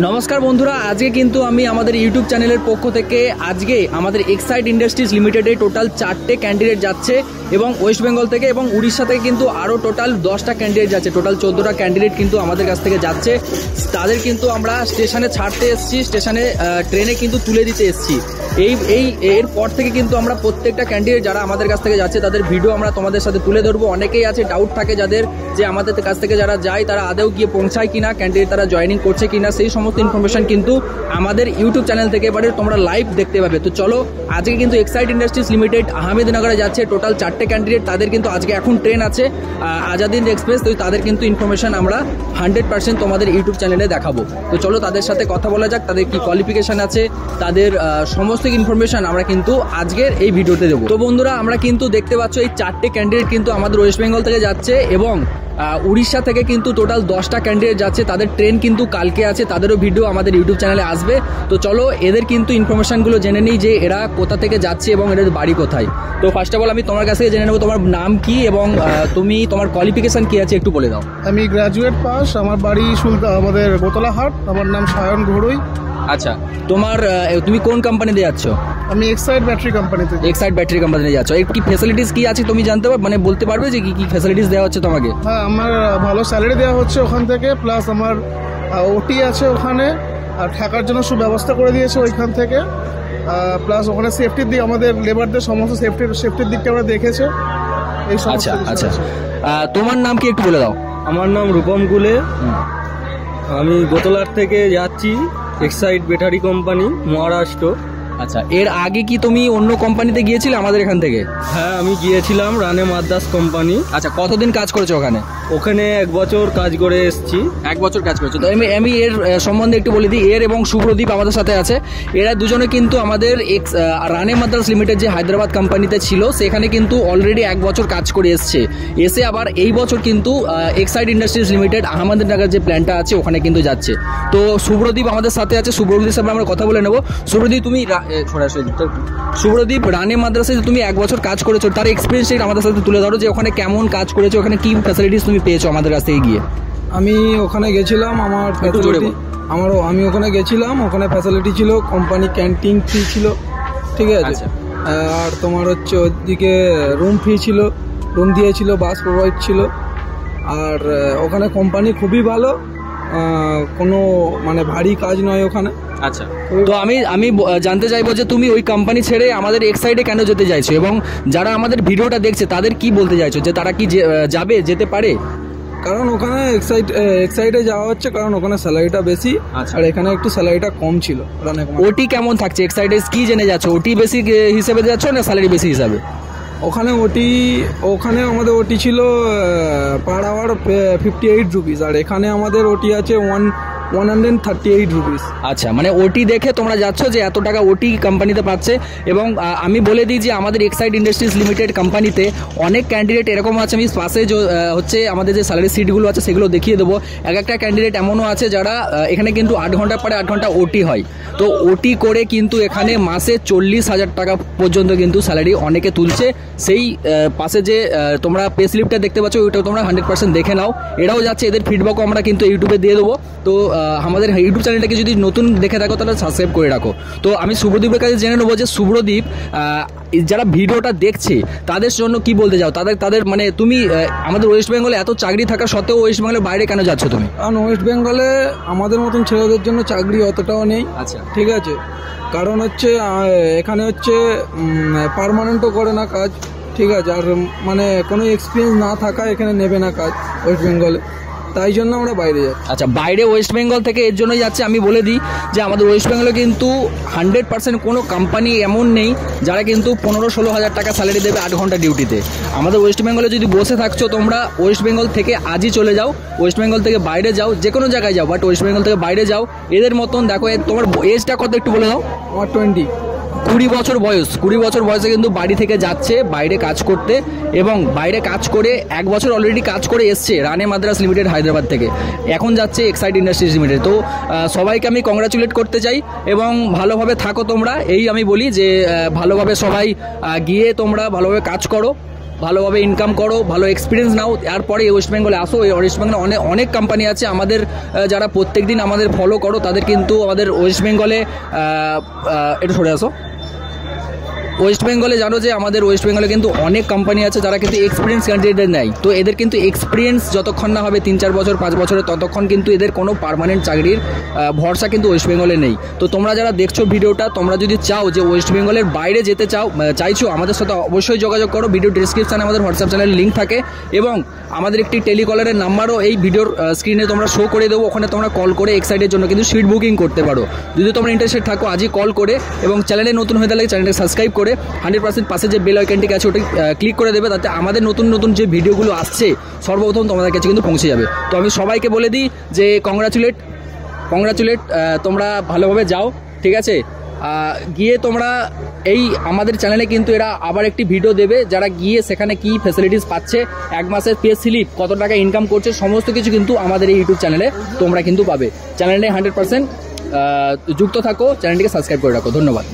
নমস্কার বন্ধুরা, আজকে কিন্তু আমি আমাদের ইউটিউব চ্যানেলের পক্ষ থেকে আজকে আমাদের এক্সাইড ইন্ডাস্ট্রিজ লিমিটেডে টোটাল 4টে ক্যান্ডিডেট যাচ্ছে এবং ওয়েস্ট বেঙ্গল থেকে এবং উড়িষ্যা থেকে কিন্তু আরও টোটাল 10টা ক্যান্ডিডেট যাচ্ছে। টোটাল 14টা ক্যান্ডিডেট কিন্তু আমাদের কাছ থেকে যাচ্ছে। তাদের কিন্তু আমরা স্টেশনে ছাড়তে এসেছি, স্টেশনে ট্রেনে কিন্তু তুলে দিতে এসেছি। এরপর থেকে কিন্তু আমরা প্রত্যেকটা ক্যান্ডিডেট যারা আমাদের কাছ থেকে যাচ্ছে তাদের ভিডিও আমরা তোমাদের সাথে তুলে ধরবো। অনেকেই আছে ডাউট থাকে যাদের যে আমাদের কাছ থেকে যারা যায় তারা আদৌ গিয়ে পৌঁছায় কিনা, ক্যান্ডিডেট তারা জয়েনিং করছে কিনা, সেই সমস্ত ইনফরমেশন কিন্তু আমাদের ইউটিউব চ্যানেল থেকে এবারে তোমরা লাইভ দেখতে পাবে। তো চলো, আজকে কিন্তু এক্সাইড ইন্ডাস্ট্রিজ লিমিটেড আহমেদনগরে যাচ্ছে টোটাল 4টে ক্যান্ডিডেট। তাদের কিন্তু আজকে এখন ট্রেন আছে আজাদিন এক্সপ্রেস, তো তাদের কিন্তু ইনফরমেশন আমরা 100% তোমাদের ইউটিউব চ্যানেলে দেখাবো। তো চলো তাদের সাথে কথা বলা যাক, তাদের কি কোয়ালিফিকেশন আছে, তাদের সমস্ত ইনফরমেশন আমরা কিন্তু আজকের এই ভিডিওতে দেবো। তো বন্ধুরা, আমরা কিন্তু দেখতে পাচ্ছ এই 4টে ক্যান্ডিডেট কিন্তু আমাদের ওয়েস্ট বেঙ্গল থেকে যাচ্ছে এবং উড়িষ্যা থেকে কিন্তু টোটাল 10টা ক্যান্ডিডেট যাচ্ছে। তাদের ট্রেন কিন্তু কালকে আছে, তাদেরও ভিডিও আমাদের ইউটিউব চ্যানেলে আসবে। তো চলো এদের কিন্তু ইনফরমেশনগুলো জেনে নিই যে এরা কোথা থেকে যাচ্ছে এবং এদের বাড়ি কোথায়। তো ফার্স্ট অফ অল আমি তোমার কাছ থেকে জেনে নেবো তোমার নাম কি এবং তুমি তোমার কোয়ালিফিকেশন কি আছে একটু বলে দাও। আমি গ্র্যাজুয়েট পাস, আমার বাড়ি আমাদের বোতলাহাট, আমার নাম সায়ন ঘড়ুই। আচ্ছা, তুমি কোন কোম্পানিতে যাচ্ছ? আমি এক্সাইড ব্যাটারি কোম্পানিতে। এক্সাইড ব্যাটারি কোম্পানিতে যাচ্ছ। এর কি ফ্যাসিলিটিস কি আছে তুমি জানতে পারবে, মানে বলতে পারবে যে কি কি ফ্যাসিলিটিস দেওয়া হচ্ছে তোমাকে? হ্যাঁ, আমার ভালো স্যালারি দেওয়া হচ্ছে ওখান থেকে, প্লাস আমার ওটি আছে ওখানে, আর থাকার জন্য সুব্যবস্থা করে দিয়েছে ওইখান থেকে, প্লাস ওখানে সেফটির দিক, আমাদের লেবারদের সমস্ত সেফটির দিকটা আমরা দেখেছে। এই সমস্ত। আচ্ছা, তোমার নাম কি একটু বলে দাও। আমার নাম রূপম কুলে, আমি গোতলার থেকে যাচ্ছি এক্সাইড ব্যাটারি কোম্পানি, মহারাষ্ট্র। আচ্ছা, এর আগে কি তুমি অন্য কোম্পানিতে গিয়েছিলে আমাদের এখান থেকে? হ্যাঁ, আমি গিয়েছিলাম রানে মাদ্রাস কোম্পানি। আচ্ছা, কতদিন কাজ করেছো ওখানে? ওখানে 1 বছর কাজ করে এসেছি। 1 বছর কাজ করেছো। তো আমি এর সম্বন্ধে একটু বলে দিই। এর এবং শুভ্রদীপ আমাদের সাথে আছে। এরা দুজনে কিন্তু আমাদের রানে মাদ্রাস লিমিটেড যে হায়দ্রাবাদ কোম্পানিতে ছিল সেখানে কিন্তু অলরেডি 1 বছর কাজ করে এসে আবার এই বছর কিন্তু এক্সাইড ইন্ডাস্ট্রিজ লিমিটেড আহমেদনগর যে প্ল্যান্টটা আছে ওখানে কিন্তু যাচ্ছে। তো শুভ্রদীপ আমাদের সাথে আছে, শুভ্রদীপের সাথে আমরা কথা বলে নেবো। শুভ্রদীপ, রানে মাদ্রাসে তুমি 1 বছর কাজ করেছো, তার এক্সপিরিয়েন্স আমাদের সাথে তুলে ধরো যে ওখানে কেমন কাজ করেছো, ওখানে কি ফ্যাসিলিটিস তুমি পেয়েছো আমাদের কাছ থেকে গিয়ে। আমি ওখানে গেছিলাম, আমি ওখানে গেছিলাম, ওখানে ফ্যাসিলিটি ছিল, কোম্পানি ক্যান্টিন ফ্রি ছিল, ঠিক আছে। আর তোমার হচ্ছে ওদিকে রুম ফ্রি ছিল, রুম দিয়েছিল, বাস প্রোভাইড ছিল। আর ওখানে কোম্পানি খুবই ভালো, কোনো মানে ভারী কাজ নয় ওখানে। আচ্ছা, তো আমি জানতে চাইবো যে তুমি ওই কোম্পানি ছেড়ে আমাদের এক্সাইডে কেন যেতে চাইছো এবং যারা আমাদের ভিডিওটা দেখছে তাদের কি বলতে চাইছো যে তারা কি যেতে পারে? কারণ ওখানে এক্সাইডে যাওয়া হচ্ছে, কারণ ওখানে স্যালারিটা বেশি, আর এখানে একটু স্যালারিটা কম ছিল। ওটি কেমন থাকছে এক্সাইডে, কি জেনে যাচ্ছ? ওটি বেশি হিসেবে যাচ্ছ না স্যালারি বেশি হিসাবে? ওখানে আমাদের ওটি ছিল পার আওয়ার 58 রুপিস, আর এখানে আমাদের ওটি আছে 138 রুপিস। আচ্ছা, মানে ওটি দেখে তোমরা যাচ্ছ যে এত টাকা ওটি কোম্পানিতে পাচ্ছে। এবং আমি বলে দিই যে আমাদের এক্সাইড ইন্ডাস্ট্রিজ লিমিটেড কোম্পানিতে অনেক ক্যান্ডিডেট এরকম আছে, আমি পাশে হচ্ছে আমাদের যে স্যালারি সিটগুলো আছে সেগুলো দেখিয়ে দেবো। একটা ক্যান্ডিডেট এমনও আছে যারা এখানে কিন্তু 8 ঘন্টা পরে 8 ঘন্টা ওটি হয়, তো ওটি করে কিন্তু এখানে মাসে 40,000 টাকা পর্যন্ত কিন্তু স্যালারি অনেকে তুলছে। সেই পাশে যে তোমরা পে স্লিপটা দেখতে পাচ্ছ ওইটাও তোমরা 100% দেখে নাও। এরাও যাচ্ছে, এদের ফিডব্যাকও আমরা কিন্তু ইউটিউবে দিয়ে দেবো। তো আমাদের ইউটিউব চ্যানেলটাকে যদি নতুন দেখে থাকো তাহলে সাবস্ক্রাইব করে রাখো। তো আমি শুভ্রদীপের কাছে জেনে নেবো যে শুভ্রদীপ, যারা ভিডিওটা দেখছে তাদের জন্য কি বলতে চাও? তাদের মানে তুমি আমাদের ওয়েস্ট বেঙ্গলে এত চাকরি থাকা সত্ত্বেও ওয়েস্ট বেঙ্গলের বাইরে কেন যাচ্ছ তুমি? কারণ ওয়েস্ট বেঙ্গলে আমাদের মতন ছেলেদের জন্য চাকরি অতটাও নেই। আচ্ছা, ঠিক আছে। কারণ হচ্ছে এখানে হচ্ছে পার্মানেন্টও করে না কাজ, ঠিক আছে। আর মানে কোনো এক্সপিরিয়েন্স না থাকা এখানে নেবে না কাজ ওয়েস্ট বেঙ্গলে, তাই জন্য আমরা বাইরে যাচ্ছি। আচ্ছা, বাইরে ওয়েস্ট বেঙ্গল থেকে এর জন্যই যাচ্ছে। আমি বলে দিই যে আমাদের ওয়েস্ট বেঙ্গলে কিন্তু 100% কোনো কোম্পানি এমন নেই যারা কিন্তু 15-16 হাজার টাকা স্যালারি দেবে 8 ঘন্টা ডিউটিতে। আমাদের ওয়েস্ট বেঙ্গলে যদি বসে থাকছো তোমরা, ওয়েস্ট বেঙ্গল থেকে আজই চলে যাও, ওয়েস্ট বেঙ্গল থেকে বাইরে যাও, যে কোনো জায়গায় যাও, বাট ওয়েস্ট বেঙ্গল থেকে বাইরে যাও। এদের মতন দেখো, তোমার এজটা কত একটু বলে দাও। আমার 20 বছর বয়স। 20 বছর বয়সে কিন্তু বাড়ি থেকে যাচ্ছে বাইরে কাজ করতে এবং বাইরে কাজ করে 1 বছর অলরেডি কাজ করে এসছে রানে মাদ্রাস লিমিটেড হায়দ্রাবাদ থেকে, এখন যাচ্ছে এক্সাইড ইন্ডাস্ট্রিজ লিমিটেড। তো সবাইকে আমি কংগ্রাচুলেট করতে চাই এবং ভালোভাবে থাকো তোমরা, এই আমি বলি যে ভালোভাবে সবাই গিয়ে তোমরা ভালোভাবে কাজ করো। ভালোভাবে ইনকাম করো, ভালো এক্সপিরিয়েন্স নাও, তারপরে ওয়েস্ট বেঙ্গলে আসো। এই ওয়েস্ট বেঙ্গলে অনেক কোম্পানি আছে আমাদের, যারা প্রত্যেকদিন আমাদের ফলো করো তাদের কিন্তু আমাদের ওয়েস্ট বেঙ্গলে একটু সরে আসো। ওয়েস্ট বেঙ্গলে জানো যে আমাদের ওয়েস্ট বেঙ্গলে কিন্তু অনেক কোম্পানি আছে যারা কিন্তু এক্সপিরিয়েন্স ক্যান্ডিডেটদের নেয়। তো এদের কিন্তু এক্সপিরিয়েন্স যতক্ষণ না হবে 3-4 বছর 5 বছরে, ততক্ষণ কিন্তু এদের কোনো পার্মানেন্ট চাকরির ভরসা কিন্তু ওয়েস্ট বেঙ্গলে নেই। তো তোমরা যারা দেখছো ভিডিওটা, তোমরা যদি চাও যে ওয়েস্ট বেঙ্গলের বাইরে যেতে চাইছো, আমাদের সাথে অবশ্যই যোগাযোগ করো। ভিডিও ডিসক্রিপশানে আমাদের হোয়াটসঅ্যাপ চ্যানেলের লিঙ্ক থাকে এবং আমাদের একটি টেলিকলারের নাম্বারও এই ভিডিওর স্ক্রিনে তোমরা শো করে দেবো। ওখানে তোমরা কল করে এক্সাইটের জন্য কিন্তু সিট বুকিং করতে পারো। যদি তোমরা ইন্টারেস্টেড থাকো আজই কল করে, এবং চ্যানেলে নতুন হয়ে থাকলে চ্যানেলটাকে সাবস্ক্রাইব করে 100% পাশে যে বেল আইকনটি আছে ওটা ক্লিক করে দেবে, তাতে আমাদের নতুন নতুন যে ভিডিওগুলো আসছে সর্বপ্রথম তোমাদের কাছে কিন্তু পৌঁছে যাবে। তো আমি সবাইকে বলে দিই যে কংগ্রাচুলেট, তোমরা ভালোভাবে যাও, ঠিক আছে। গিয়ে তোমরা এই আমাদের চ্যানেলে কিন্তু এরা আবার একটি ভিডিও দেবে, যারা গিয়ে সেখানে কি ফ্যাসিলিটিস পাচ্ছে, 1 মাসের পে স্লিপ, কত টাকা ইনকাম করছে, সমস্ত কিছু কিন্তু আমাদের এই ইউটিউব চ্যানেলে তোমরা কিন্তু পাবে। চ্যানেলে 100% যুক্ত থাকো, চ্যানেলটিকে সাবস্ক্রাইব করে রাখো। ধন্যবাদ।